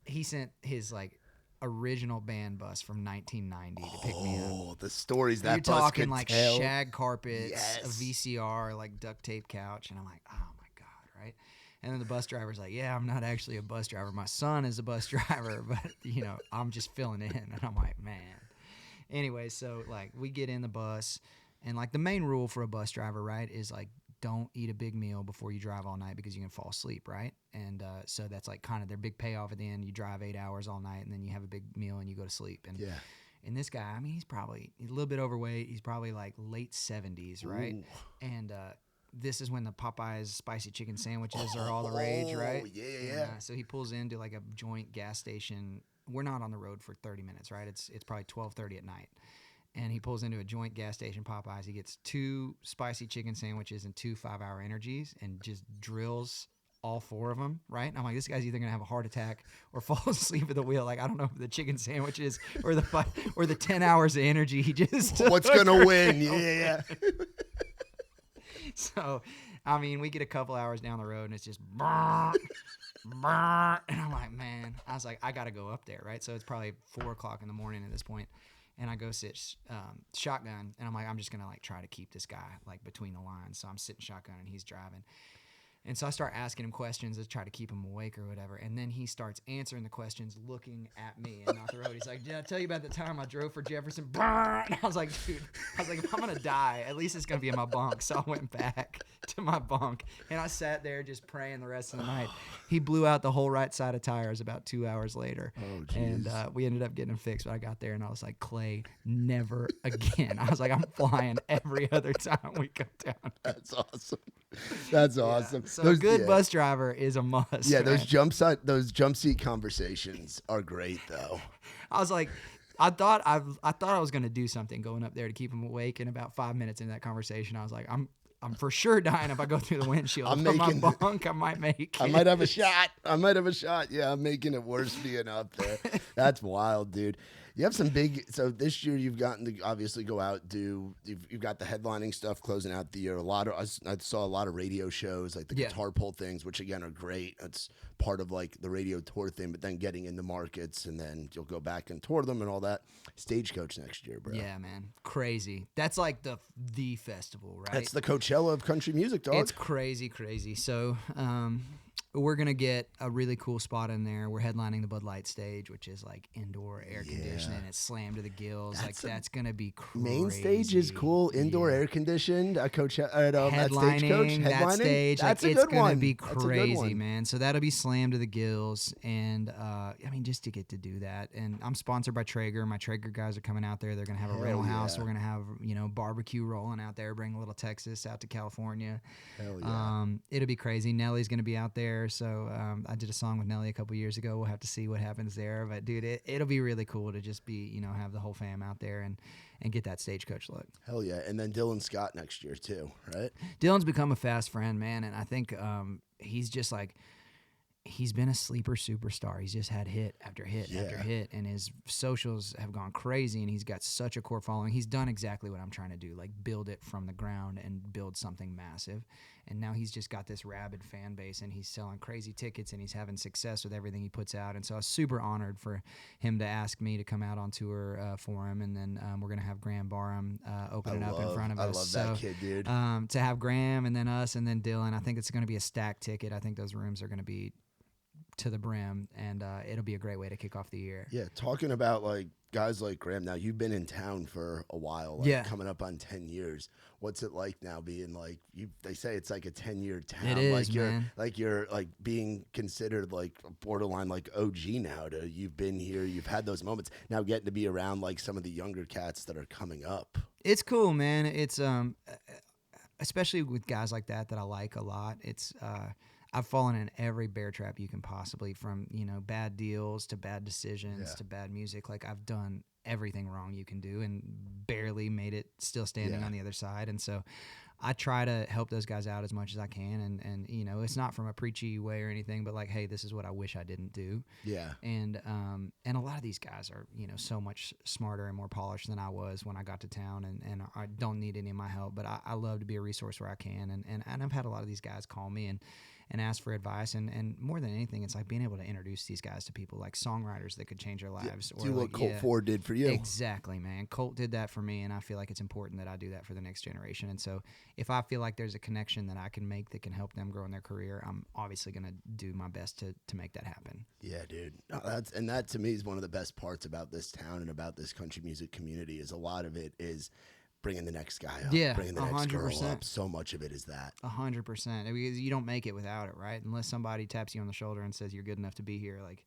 he sent his, like, original band bus from 1990 to pick me up. Oh, the stories that You're bus talking could like tell. shag carpets, a VCR, like duct tape couch. And I'm like, oh, my God, right? And then the bus driver's like, yeah, I'm not actually a bus driver. My son is a bus driver, but, I'm just filling in. And I'm like, man. Anyway, so, like, we get in the bus, and, like, the main rule for a bus driver, right, is, like, don't eat a big meal before you drive all night because you can fall asleep, right? And so that's, like, kind of their big payoff at the end. You drive 8 hours all night, and then you have a big meal, and you go to sleep. And this guy, I mean, he's a little bit overweight. He's probably like late 70s, right? Ooh. And this is when the Popeyes spicy chicken sandwiches are all the rage, right? Yeah. And, so he pulls into like a joint gas station. We're not on the road for 30 minutes, right? It's probably 12:30 at night. And he pulls into a joint gas station Popeyes. He gets 2 spicy chicken sandwiches and 2 5-hour energies and just drills all 4 of them, right? And I'm like, this guy's either gonna have a heart attack or fall asleep at the wheel. Like, I don't know if the chicken sandwiches or the 10 hours of energy he just What's gonna win? Yeah. So, I mean, we get a couple hours down the road and it's just brr, brr, and I'm like, man, I was like, I gotta go up there, right? So it's probably 4:00 in the morning at this point. And I go sit shotgun, and I'm like, I'm just gonna like try to keep this guy like between the lines. So I'm sitting shotgun, and he's driving. And so I start asking him questions to try to keep him awake or whatever. And then he starts answering the questions looking at me and not the road. He's like, did I tell you about the time I drove for Jefferson? And I was like, dude, if I'm going to die, at least it's going to be in my bunk. So I went back to my bunk, and I sat there just praying the rest of the night. He blew out the whole right side of tires about 2 hours later. Oh, and we ended up getting him fixed. But I got there, and I was like, Clay, never again. I was like, I'm flying every other time we come down. That's awesome. That's awesome. So a good bus driver is a must. Yeah, man. those jump seat conversations are great though. I was like, I thought I was gonna do something going up there to keep him awake. And about 5 minutes into that conversation, I was like, I'm for sure dying if I go through the windshield. I'm From making- my bunk, I might make it. I might have a shot. Yeah, I'm making it worse being up there. That's wild, dude. You have some big. So this year you've gotten to obviously go out you've got the headlining stuff closing out the year. I saw a lot of radio shows like the guitar pull things, which again are great. That's part of like the radio tour thing. But then getting into markets, and then you'll go back and tour them and all that. Stagecoach next year, bro. Yeah, man, crazy. That's like the festival, right? That's the Coachella of country music, dog. It's crazy. So we're going to get a really cool spot in there. We're headlining the Bud Light stage, which is like indoor air conditioning. It's slammed to the gills. That's going to be crazy. Main stage is cool. Indoor air conditioned. Headlining that stage. That's like, a it's good going to one. be That's a good crazy, one. man. So that'll be slammed to the gills. And I mean, just to get to do that. And I'm sponsored by Traeger. My Traeger guys are coming out there. They're going to have a rental house. yeah. We're going to have, barbecue rolling out there, bring a little Texas out to California. Hell yeah. It'll be crazy. Nelly's going to be out there. So I did a song with Nelly a couple years ago. We'll have to see what happens there. But, dude, it'll be really cool to just be, have the whole fam out there and get that Stagecoach look. Hell yeah. And then Dylan Scott next year too, right? Dylan's become a fast friend, man. And I think he's just like, he's been a sleeper superstar. He's just had hit after hit after hit, and his socials have gone crazy, and he's got such a core following. He's done exactly what I'm trying to do, like build it from the ground and build something massive. And now he's just got this rabid fan base, and he's selling crazy tickets, and he's having success with everything he puts out. And so I was super honored for him to ask me to come out on tour for him. And then we're going to have Graham Barham opening up in front of us. I love that kid, dude. To have Graham and then us and then Dylan, I think it's going to be a stacked ticket. I think those rooms are going to be to the brim, and it'll be a great way to kick off the year. Yeah, talking about like guys like Graham. Now you've been in town for a while, coming up on 10 years. What's it like now being like you? They say it's like a 10-year town. It is, like man. You're like being considered like borderline like OG now. You've been here, you've had those moments. Now getting to be around like some of the younger cats that are coming up. It's cool, man. It's especially with guys like that I like a lot. It's I've fallen in every bear trap you can possibly, from bad deals to bad decisions to bad music. Like, I've done everything wrong you can do and barely made it, still standing on the other side. And so I try to help those guys out as much as I can. And it's not from a preachy way or anything, but like, hey, this is what I wish I didn't do. Yeah. And a lot of these guys are, so much smarter and more polished than I was when I got to town, and I don't need any of my help, but I love to be a resource where I can. And I've had a lot of these guys call me and ask for advice, and more than anything, it's like being able to introduce these guys to people, like songwriters that could change their lives. Do what Colt Ford did for you. Exactly, man. Colt did that for me, and I feel like it's important that I do that for the next generation. And so if I feel like there's a connection that I can make that can help them grow in their career, I'm obviously going to do my best to make that happen. Yeah, dude. No, that to me is one of the best parts about this town and about this country music community. Is a lot of it is bringing the next guy up, bringing the next girl 100%. up. So much of it is that. 100%. Because you don't make it without it, right? Unless somebody taps you on the shoulder and says you're good enough to be here, like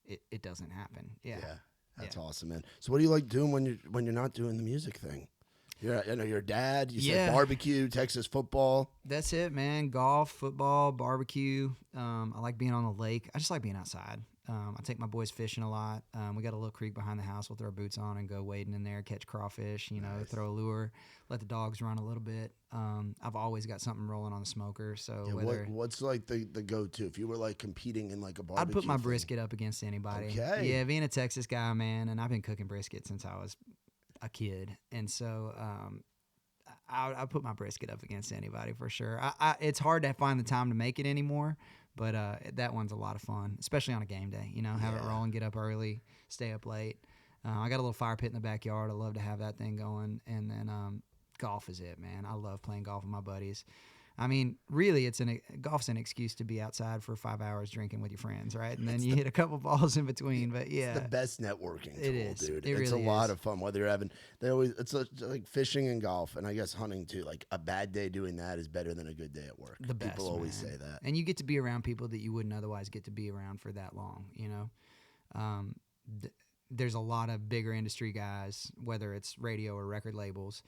it doesn't happen. Yeah. That's awesome, man. So what do you like doing when you're not doing the music thing? You're a dad. You said barbecue, Texas football. That's it, man. Golf, football, barbecue. I like being on the lake. I just like being outside. I take my boys fishing a lot. We got a little creek behind the house. We'll throw boots on and go wading in there, catch crawfish, throw a lure, let the dogs run a little bit. I've always got something rolling on the smoker. So what's like the go-to if you were like competing in like a barbecue? I'd put my brisket up against anybody. Okay. Yeah, being a Texas guy, man, and I've been cooking brisket since I was a kid, and so I put my brisket up against anybody for sure. It's hard to find the time to make it anymore, but that one's a lot of fun, especially on a game day. Have it rolling, get up early, stay up late. I got a little fire pit in the backyard. I love to have that thing going, and then golf is it, man. I love playing golf with my buddies. I mean, really, golf's an excuse to be outside for 5 hours drinking with your friends, right? And then you hit a couple balls in between. But yeah, it's the best networking tool, dude. It's really a lot of fun. Whether you're having, it's like fishing and golf, and I guess hunting too. Like a bad day doing that is better than a good day at work. The best, people always say that. And you get to be around people that you wouldn't otherwise get to be around for that long. There's a lot of bigger industry guys, whether it's radio or record labels,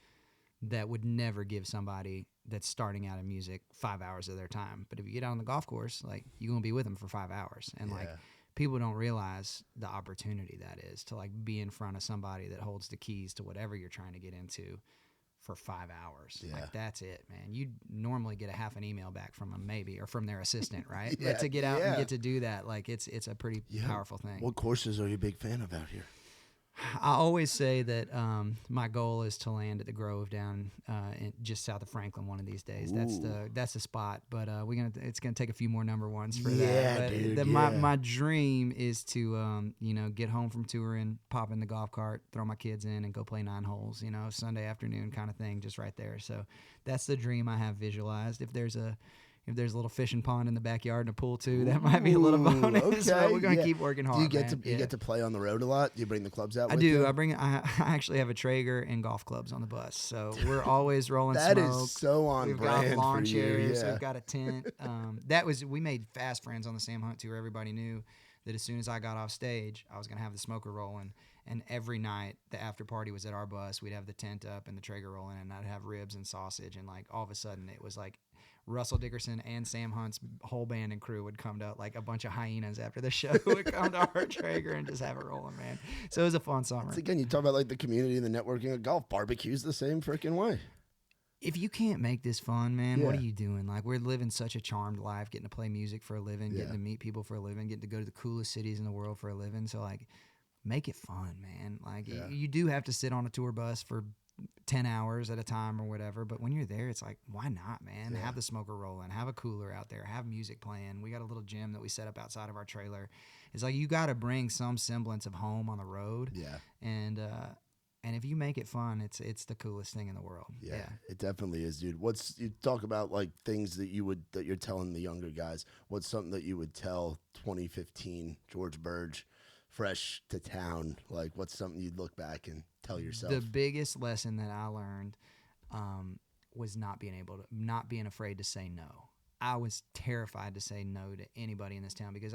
that would never give somebody that's starting out in music 5 hours of their time. But if you get out on the golf course, like, you're going to be with them for 5 hours. And like, people don't realize the opportunity that is to like be in front of somebody that holds the keys to whatever you're trying to get into for 5 hours. Yeah. Like, that's it, man. You normally get a half an email back from them, maybe, or from their assistant, right? But to get out and get to do that, like, it's a pretty powerful thing. What courses are you a big fan of out here? I always say that my goal is to land at the Grove down just south of Franklin one of these days. Ooh. That's the spot, but it's gonna take a few more number ones for that. But Dude, my dream is to get home from touring, pop in the golf cart, throw my kids in, and go play 9 holes. Sunday afternoon kind of thing, just right there. So that's the dream I have visualized. If there's a little fishing pond in the backyard and a pool too, that might be a little bonus. Okay. But we're gonna keep working hard. Do you get to play on the road a lot? Do you bring the clubs out? I do. I actually have a Traeger and golf clubs on the bus, so we're always rolling that smoke. Is so on We've brand got lawn for chairs. you. Yeah. We've got a tent. We made fast friends on the Sam Hunt tour. Everybody knew that as soon as I got off stage, I was gonna have the smoker rolling. And every night, the after party was at our bus. We'd have the tent up and the Traeger rolling, and I'd have ribs and sausage. And like all of a sudden, it was like Russell Dickerson and Sam Hunt's whole band and crew would come to, like a bunch of hyenas after the show would come to our Traeger and just have it rolling, man. So it was a fun summer. Again, you talk about like the community and the networking of golf. Barbecue's the same freaking way. If you can't make this fun, man, what are you doing? Like, we're living such a charmed life, getting to play music for a living, getting to meet people for a living, getting to go to the coolest cities in the world for a living. So like, make it fun, man. Like you do have to sit on a tour bus for 10 hours at a time or whatever, but when you're there, it's like, why not, man? Have the smoker rolling, have a cooler out there, have music playing. We got a little gym that we set up outside of our trailer. It's like, you got to bring some semblance of home on the road. And if you make it fun, it's the coolest thing in the world. Yeah, it definitely is, dude. You talk about like things that you're telling the younger guys. What's something that you would tell 2015 George Birge, fresh to town? Like, what's something you'd look back and tell yourself? The biggest lesson that I learned was not being afraid to say no. I was terrified to say no to anybody in this town because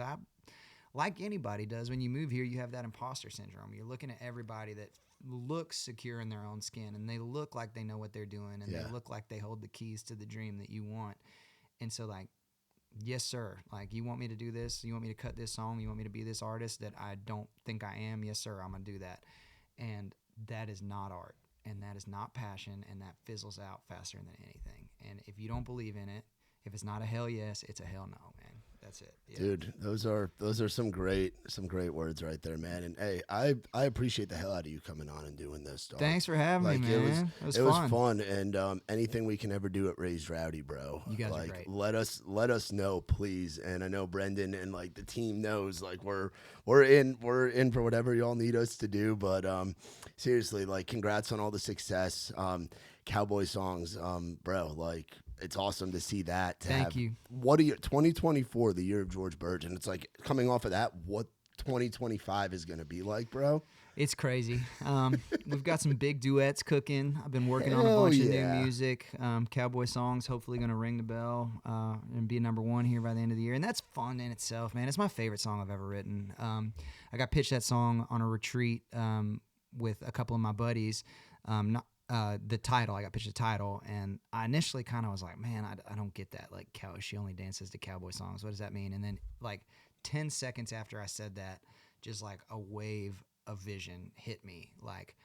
like anybody does, when you move here, you have that imposter syndrome. You're looking at everybody that looks secure in their own skin, and they look like they know what they're doing, and they look like they hold the keys to the dream that you want. And so, like, yes, sir. Like, you want me to do this? You want me to cut this song? You want me to be this artist that I don't think I am? Yes, sir. I'm going to do that. And that is not art, and that is not passion, and that fizzles out faster than anything. And if you don't believe in it, if it's not a hell yes, it's a hell no, man. That's it. Yeah. Dude, those are some great words right there, man. And hey, I appreciate the hell out of you coming on and doing this, dog. Thanks for having me, man. It was fun. And anything we can ever do at Raised Rowdy, bro. You guys are great. Let us know, please. And I know Brendan and like the team knows, like we're in for whatever y'all need us to do. But seriously, like, congrats on all the success. Cowboy songs, bro, like, it's awesome to see that. Thank you. What are you, 2024, the year of George Birge, and it's like, coming off of that, what 2025 is going to be like, bro? It's crazy. We've got some big duets cooking. I've been working on a Hell bunch of yeah. new music, cowboy songs. Hopefully, going to ring the bell and be #1 here by the end of the year. And that's fun in itself, man. It's my favorite song I've ever written. I got pitched that song on a retreat with a couple of my buddies. The title, I got pitched the title, and I initially kind of was like, man, I don't get that. Like, she only dances to cowboy songs. What does that mean? And then, like, 10 seconds after I said that, just like a wave of vision hit me, like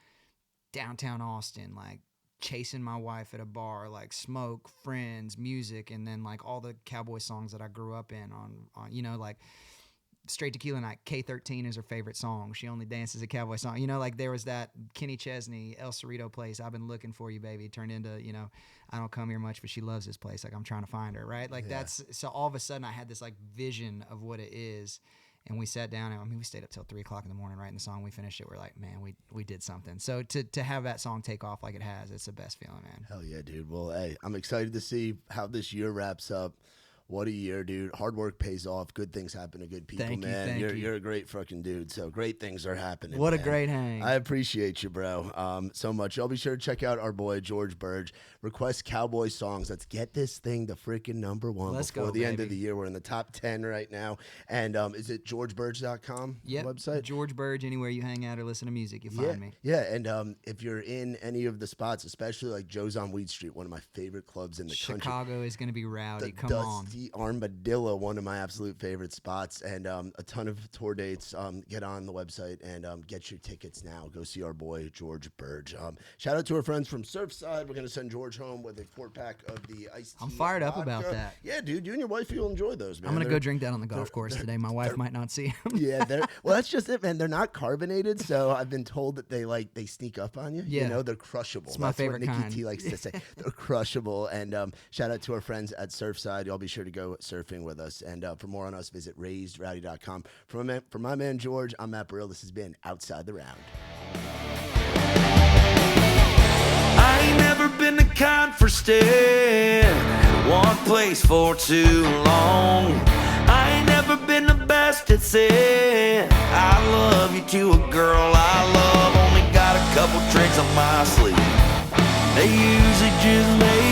downtown Austin, like chasing my wife at a bar, like smoke, friends, music, and then like all the cowboy songs that I grew up in on you know, like Straight Tequila Night, K13 is her favorite song. She only dances a cowboy song. You know, like there was that Kenny Chesney, El Cerrito place, I've been looking for you, baby, turned into, you know, I don't come here much, but she loves this place. Like I'm trying to find her, right? Like that's, so all of a sudden I had this like vision of what it is. And we sat down, and I mean, we stayed up till 3 o'clock in the morning writing the song. We finished it. We're like, man, we did something. So to have that song take off like it has, it's the best feeling, man. Hell yeah, dude. Well, hey, I'm excited to see how this year wraps up. What a year, dude. Hard work pays off. Good things happen to good people, Thank you, man. thank you. You're a great fucking dude. So great things are happening. What man. a great hang. I appreciate you, bro, so much. Y'all be sure to check out our boy, George Birge. Request cowboy songs. Let's get this thing to freaking #1 Let's before go, the end baby. of the year. We're in the top 10 right now. And is it georgebirge.com Yep. website? George Birge, anywhere you hang out or listen to music, you'll find me. Yeah, and if you're in any of the spots, especially like Joe's on Weed Street, one of my favorite clubs in the country. Chicago is going to be rowdy. The Come on. Dusty Armadillo, one of my absolute favorite spots, and a ton of tour dates. Get on the website and get your tickets now. Go see our boy George Birge. Shout out to our friends from Surfside. We're gonna send George home with a 4-pack of the iced tea. I'm fired up vodka. about that. Yeah, dude, you and your wife, you'll enjoy those, man. I'm going to They're- go drink that on the golf course today. My wife might not see him. Yeah, well, that's just it, man. They're not carbonated, so I've been told that they sneak up on you. Yeah. You know, they're crushable. It's my That's favorite what Nikki kind. T likes to say. They're crushable. And shout out to our friends at Surfside. Y'all be sure to go surfing with us. And for more on us, visit raisedrowdy.com. For my man George, I'm Matt Burrill. This has been Outside the Round. I ain't never been the kind for staying in one place for too long. I ain't never been the best at saying I love you to a girl I love. Only got a couple tricks on my sleeve. They usually just make